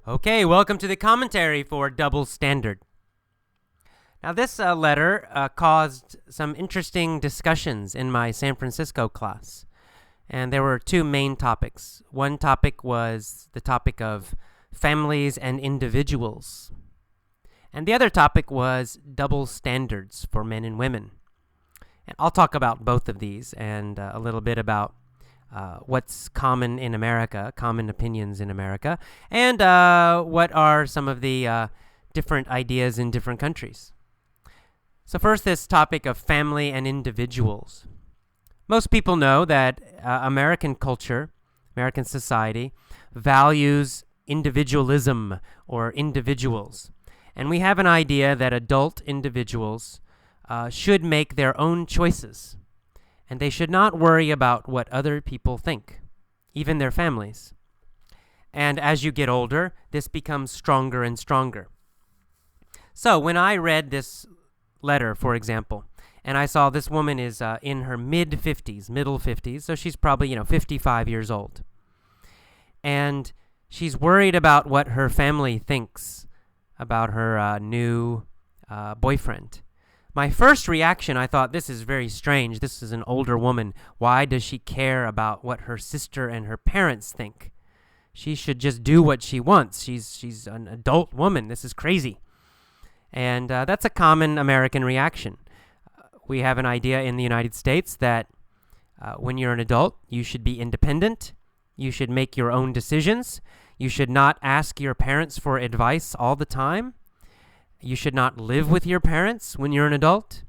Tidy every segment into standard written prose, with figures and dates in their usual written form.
Okay, welcome to the commentary for Double Standard. Now, this letter caused some interesting discussions in my San Francisco class, and there were two main topics. One topic was the topic of families and individuals, and the other topic was double standards for men and women. And I'll talk about both of these and a little bit about what's common in America, common opinions in America, and what are some of the different ideas in different countries. So first, this topic of family and individuals. Most people know that American culture, American society, values individualism or individuals. And we have an idea that adult individuals should make their own choices. And they should not worry about what other people think, even their families. And as you get older, this becomes stronger and stronger. So when I read this letter, for example, and I saw this woman is in her mid-50s, middle 50s, so she's probably, 55 years old. And she's worried about what her family thinks about her new boyfriend. My first reaction, I thought, this is very strange. This is an older woman. Why does she care about what her sister and her parents think? She should just do what she wants. She's an adult woman. This is crazy. And that's a common American reaction. We have an idea in the United States that when you're an adult, you should be independent. You should make your own decisions. You should not ask your parents for advice all the time. You should not live with your parents when you're an adult,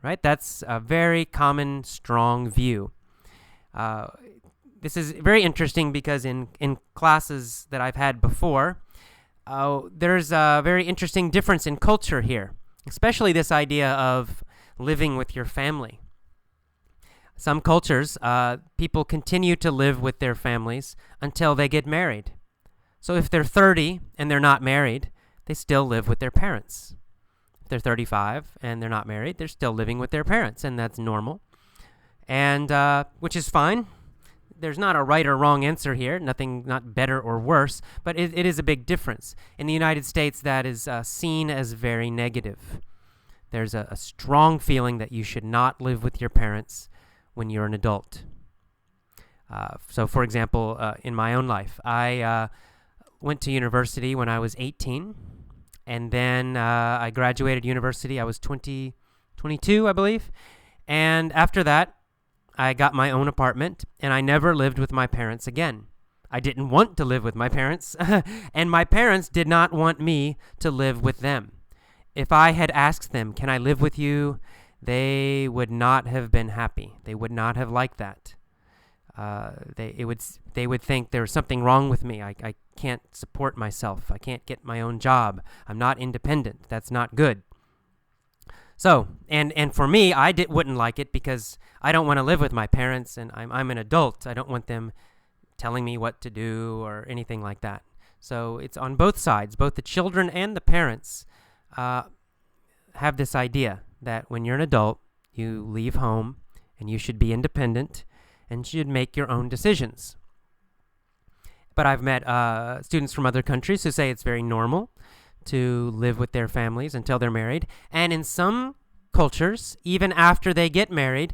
right? That's a very common, strong view. This is very interesting because in classes that I've had before, there's a very interesting difference in culture here, especially this idea of living with your family. Some cultures, people continue to live with their families until they get married. So if they're 30 and they're not married, they still live with their parents. If they're 35 and they're not married, they're still living with their parents, and that's normal, and which is fine. There's not a right or wrong answer here, not better or worse, but it is a big difference. In the United States, that is seen as very negative. There's a strong feeling that you should not live with your parents when you're an adult. So, for example, in my own life, I went to university when I was 18. And then I graduated university. I was 22, I believe. And after that, I got my own apartment, and I never lived with my parents again. I didn't want to live with my parents, and my parents did not want me to live with them. If I had asked them, can I live with you, they would not have been happy. They would not have liked that. They would think there was something wrong with me. I can't support myself. I can't get my own job. I'm not independent. That's not good. So, and for me, I wouldn't like it because I don't want to live with my parents, and I'm an adult. I don't want them telling me what to do or anything like that. So it's on both sides. Both the children and the parents have this idea that when you're an adult, you leave home and you should be independent and should make your own decisions. But I've met students from other countries who say it's very normal to live with their families until they're married. And in some cultures, even after they get married,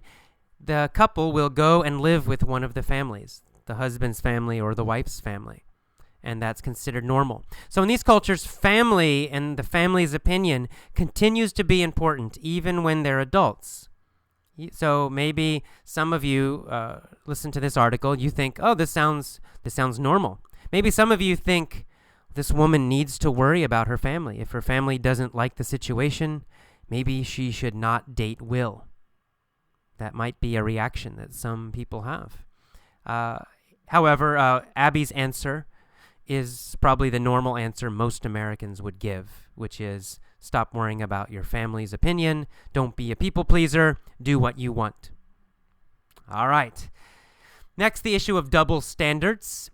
the couple will go and live with one of the families, the husband's family or the wife's family. And that's considered normal. So in these cultures, family and the family's opinion continues to be important even when they're adults. So maybe some of you listen to this article, you think, oh, this sounds normal. Maybe some of you think this woman needs to worry about her family. If her family doesn't like the situation, maybe she should not date Will. That might be a reaction that some people have. However, Abby's answer is probably the normal answer most Americans would give, which is stop worrying about your family's opinion. Don't be a people pleaser. Do what you want. All right. Next, the issue of double standards.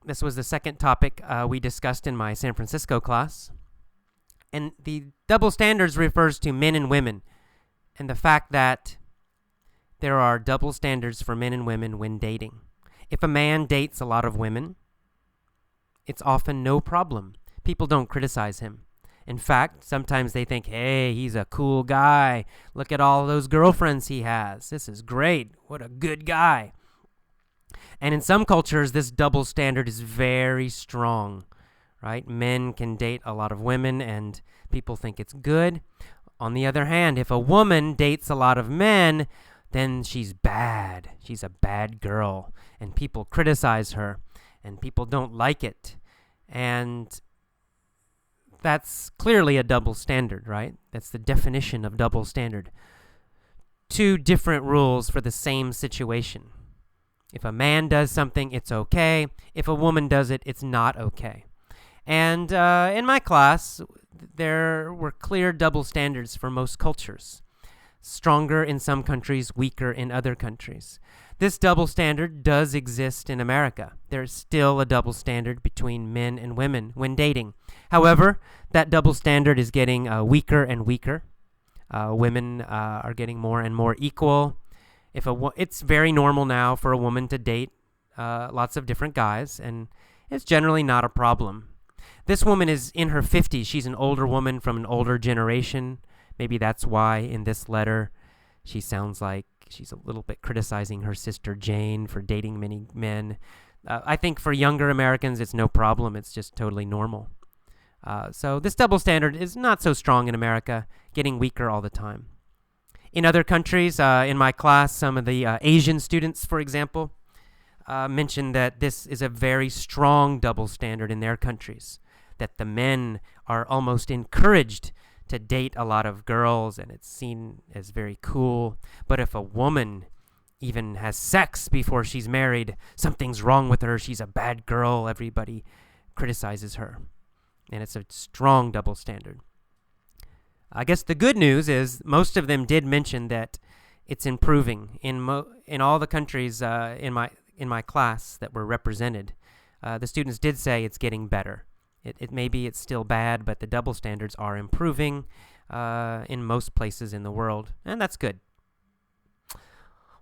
This was the second topic we discussed in my San Francisco class. And the double standards refers to men and women and the fact that there are double standards for men and women when dating. If a man dates a lot of women, it's often no problem. People don't criticize him. In fact, sometimes they think, hey, he's a cool guy. Look at all those girlfriends he has. This is great. What a good guy. And in some cultures, this double standard is very strong, right? Men can date a lot of women, and people think it's good. On the other hand, if a woman dates a lot of men, then she's bad. She's a bad girl, and people criticize her, and people don't like it. And that's clearly a double standard, right? That's the definition of double standard. Two different rules for the same situation. If a man does something, it's okay. If a woman does it, it's not okay. And in my class, there were clear double standards for most cultures. Stronger in some countries, weaker in other countries. This double standard does exist in America. There is still a double standard between men and women when dating. However, that double standard is getting weaker and weaker. Women are getting more and more equal. It's very normal now for a woman to date lots of different guys, and it's generally not a problem. This woman is in her 50s. She's an older woman from an older generation. Maybe that's why in this letter she sounds like she's a little bit criticizing her sister Jane for dating many men. I think for younger Americans, it's no problem. It's just totally normal. So this double standard is not so strong in America, getting weaker all the time. In other countries, in my class, some of the Asian students, for example, mentioned that this is a very strong double standard in their countries, that the men are almost encouraged to date a lot of girls, and it's seen as very cool. But if a woman even has sex before she's married, something's wrong with her. She's a bad girl. Everybody criticizes her. And it's a strong double standard. I guess the good news is most of them did mention that it's improving in all the countries in my class that were represented. The students did say it's getting better. It maybe it's still bad, but the double standards are improving in most places in the world, and that's good.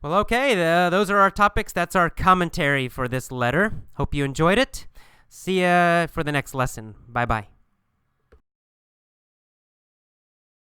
Well, okay, those are our topics. That's our commentary for this letter. Hope you enjoyed it. See ya for the next lesson. Bye-bye.